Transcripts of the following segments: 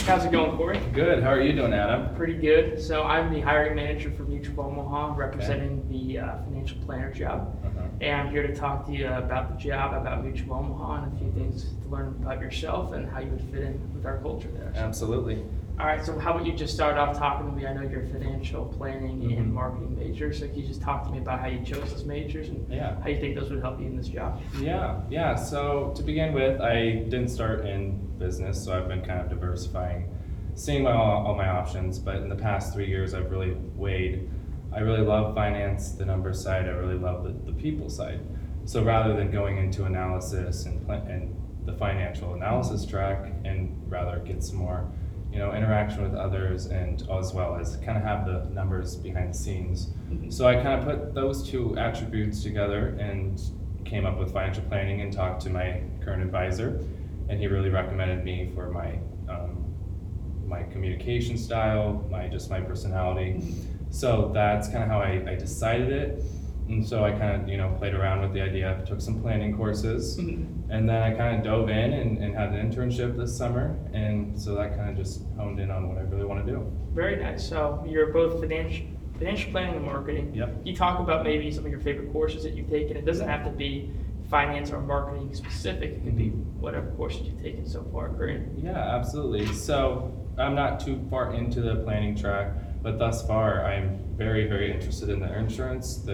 How's it going, Cory? Good. How are you doing, Adam? Pretty good. So I'm the hiring manager for Mutual of Omaha, representing the financial planner job. And I'm here to talk to you about the job, about Mutual of Omaha, and a few things to learn about yourself and how you would fit in with our culture there. Absolutely. All right, so how about you just start off talking to me? I know you're a financial planning and marketing major, so can you just talk to me about how you chose those majors and how you think those would help you in this job? Yeah. So to begin with, I didn't start in business, so I've been kind of diversifying, seeing all my options. But in the past 3 years, I've really weighed. I really love finance, the numbers side. I really love the people side. So rather than going into analysis and the financial analysis track, and rather get some more interaction with others, and as well as kind of have the numbers behind the scenes. So I kind of put those two attributes together and came up with financial planning and talked to my current advisor, and he really recommended me for my communication style, my personality. So that's kind of how I decided it. And so I kind of, played around with the idea, took some planning courses, and then I kind of dove in and had an internship this summer. And so that kind of just honed in on what I really want to do. Very nice. So you're both financial planning and marketing. Yep. You talk about maybe some of your favorite courses that you've taken. It doesn't have to be finance or marketing specific. It could be whatever courses you've taken so far. Great. Yeah, absolutely. So I'm not too far into the planning track, but thus far I'm very, very interested in the insurance.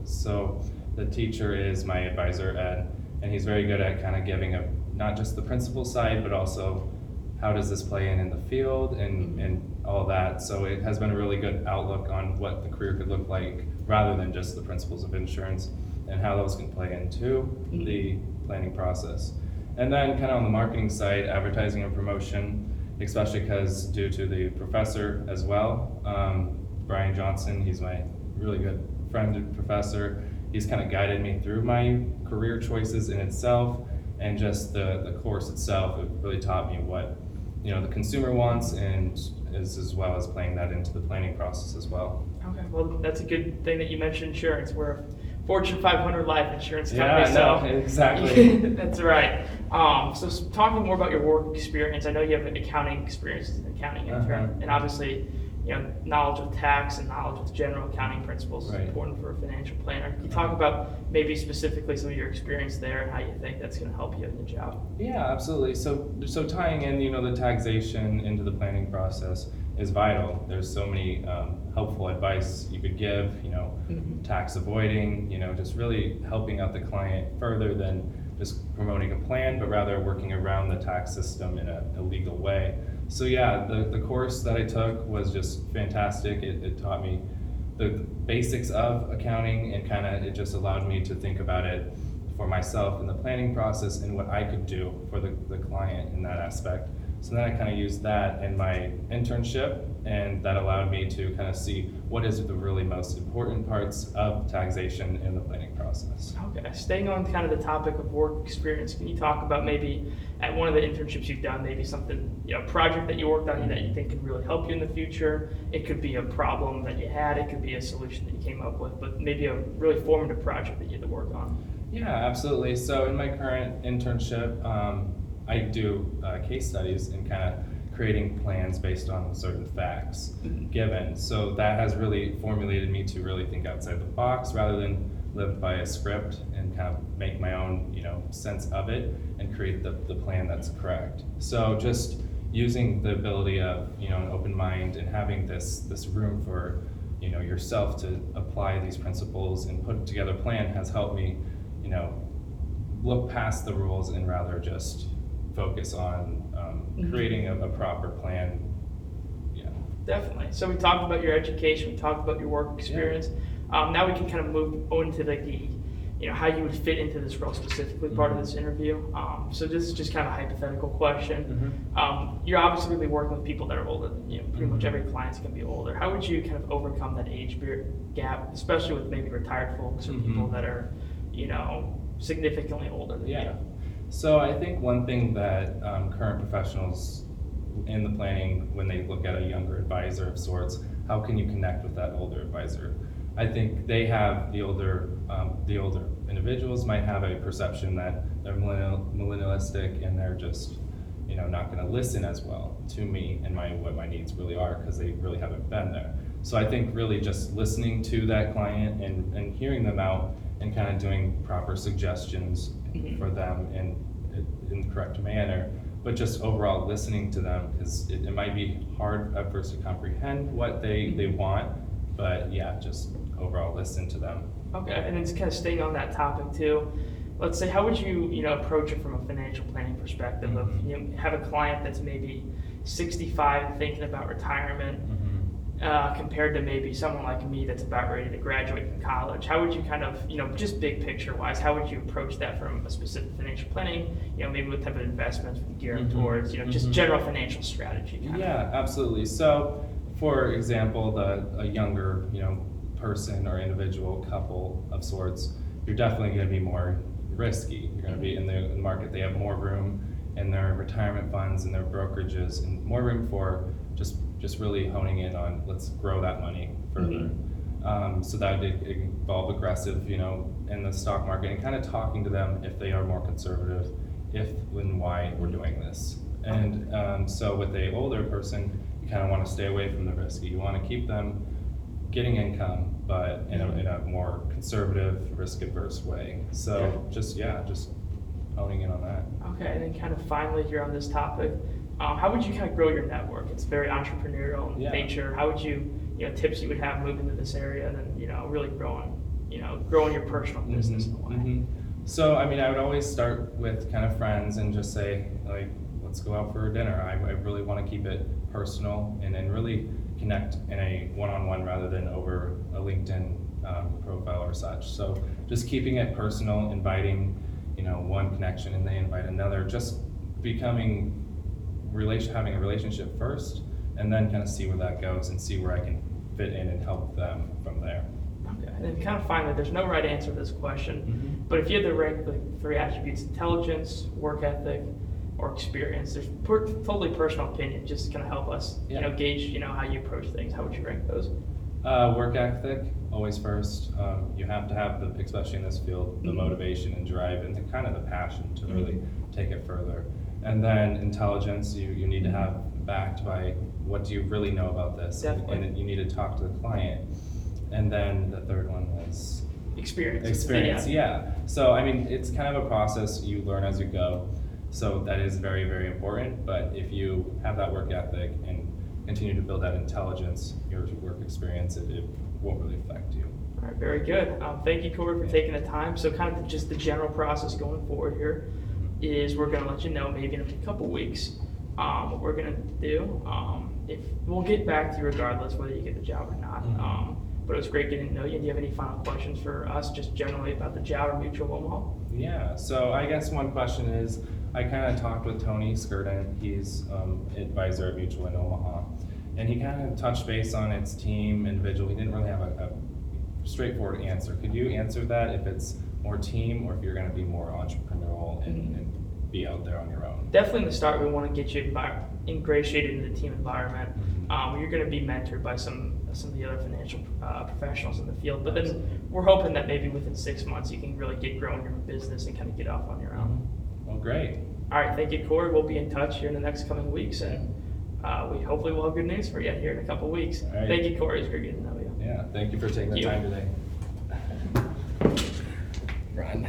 So the teacher is my advisor, Ed, and he's very good at kind of giving not just the principal side, but also how does this play in the field and all that. So it has been a really good outlook on what the career could look like, rather than just the principles of insurance and how those can play into the planning process. And then kind of on the marketing side, advertising and promotion, especially because due to the professor as well, Brian Johnson, he's my really good friend and professor. He's kind of guided me through my career choices in itself, and just the course itself. It really taught me what the consumer wants, and as well as playing that into the planning process as well. Okay, well that's a good thing that you mentioned insurance. We're a Fortune 500 life insurance company. Exactly. That's right. So talking more about your work experience, I know you have accounting experience as an accounting intern, and obviously, knowledge of tax and knowledge of general accounting principles is important for a financial planner. Can you talk about maybe specifically some of your experience there and how you think that's going to help you in the job? Yeah, absolutely. So tying in, the taxation into the planning process is vital. There's so many helpful advice you could give, tax avoiding, just really helping out the client further than just promoting a plan, but rather working around the tax system in a legal way. So yeah, the course that I took was just fantastic. It taught me the basics of accounting, and it just allowed me to think about it for myself in the planning process and what I could do for the client in that aspect. So then I kind of used that in my internship, and that allowed me to kind of see what is the really most important parts of taxation in the planning process. Okay, staying on kind of the topic of work experience, can you talk about maybe at one of the internships you've done, maybe something, a project that you worked on that you think could really help you in the future? It could be a problem that you had, it could be a solution that you came up with, but maybe a really formative project that you had to work on. Yeah, absolutely. So in my current internship, I do case studies and kind of creating plans based on certain facts given. So that has really formulated me to really think outside the box rather than live by a script, and kind of make my own sense of it and create the plan that's correct. So just using the ability of an open mind and having this room for yourself to apply these principles and put together a plan has helped me look past the rules and rather just focus on creating a proper plan. Yeah, definitely. So we talked about your education, we talked about your work experience. Now we can kind of move on to the how you would fit into this role specifically, part of this interview. So this is just kind of a hypothetical question. You're obviously going to be working with people that are older than you. Pretty much every client's going to be older. How would you kind of overcome that age gap, especially with maybe retired folks or people that are significantly older than you? So I think one thing that current professionals in the planning, when they look at a younger advisor of sorts, how can you connect with that older advisor? I think they have the older individuals might have a perception that they're millennialistic and they're just not going to listen as well to me and what my needs really are, because they really haven't been there. So I think really just listening to that client and hearing them out and kind of doing proper suggestions for them in the correct manner, but just overall listening to them, because it might be hard at first to comprehend what they want, but yeah, just overall listen to them. Okay, and then just kind of staying on that topic too, let's say, how would you approach it from a financial planning perspective of, have a client that's maybe 65 thinking about retirement, compared to maybe someone like me that's about ready to graduate from college? How would you kind of, just big picture wise, how would you approach that from a specific financial planning, maybe what type of investments would you gear them towards, just general financial strategy? Yeah, absolutely. So for example, a younger, person or individual, couple of sorts, you're definitely going to be more risky. You're going to be in the market. They have more room in their retirement funds and their brokerages, and more room for just really honing in on, let's grow that money further. So that would involve aggressive, in the stock market, and kind of talking to them if they are more conservative, if and why we're doing this. And so with a older person, you kind of want to stay away from the risky. You want to keep them getting income, but in a more conservative, risk-averse way. So just honing in on that. Okay, and then kind of finally here on this topic, how would you kind of grow your network? It's very entrepreneurial in nature. How would you, tips you would have moving to this area, and then, really growing your personal business in a way? So, I would always start with kind of friends and just say, like, let's go out for dinner. I really want to keep it personal and really connect in a one-on-one rather than over a LinkedIn profile or such. So just keeping it personal, inviting, one connection and they invite another, just having a relationship first, and then kind of see where that goes and see where I can fit in and help them from there. Okay, and then kind of finally, there's no right answer to this question, but if you had to rank the 3 attributes: intelligence, work ethic, or experience, there's totally personal opinion, just to kind of help us gauge how you approach things. How would you rank those? Work ethic, always first. You have to have especially in this field, the motivation and drive and the passion to really take it further. And then intelligence, you need to have backed by, what do you really know about this? Definitely. And you need to talk to the client. And then the third one was experience. Yeah. So it's kind of a process. You learn as you go. So that is very, very important. But if you have that work ethic and continue to build that intelligence, your work experience, it won't really affect you. All right, very good. Thank you, Cory, for taking the time. So kind of just the general process going forward here is we're going to let you know maybe in a couple weeks what we're going to do. If we'll get back to you regardless whether you get the job or not. But it was great getting to know you. Do you have any final questions for us just generally about the job or Mutual of Omaha? Yeah, so I guess one question is, I kind of talked with Tony Skirden. He's advisor at Mutual in Omaha, and he kind of touched base on its team, individual. He didn't really have a straightforward answer. Could you answer that, if it's more team or if you're going to be more entrepreneurial and be out there on your own? Definitely in the start, we want to get you ingratiated into the team environment. You're going to be mentored by some of the other financial professionals in the field, but then we're hoping that maybe within 6 months you can really get growing your business and kind of get off on your own. Well, great. All right, thank you, Cory. We'll be in touch here in the next coming weeks, and we hopefully will have good news for you here in a couple weeks. Right. Thank you, Cory. It's great getting to know you. Yeah, thank you for taking the time today. Run.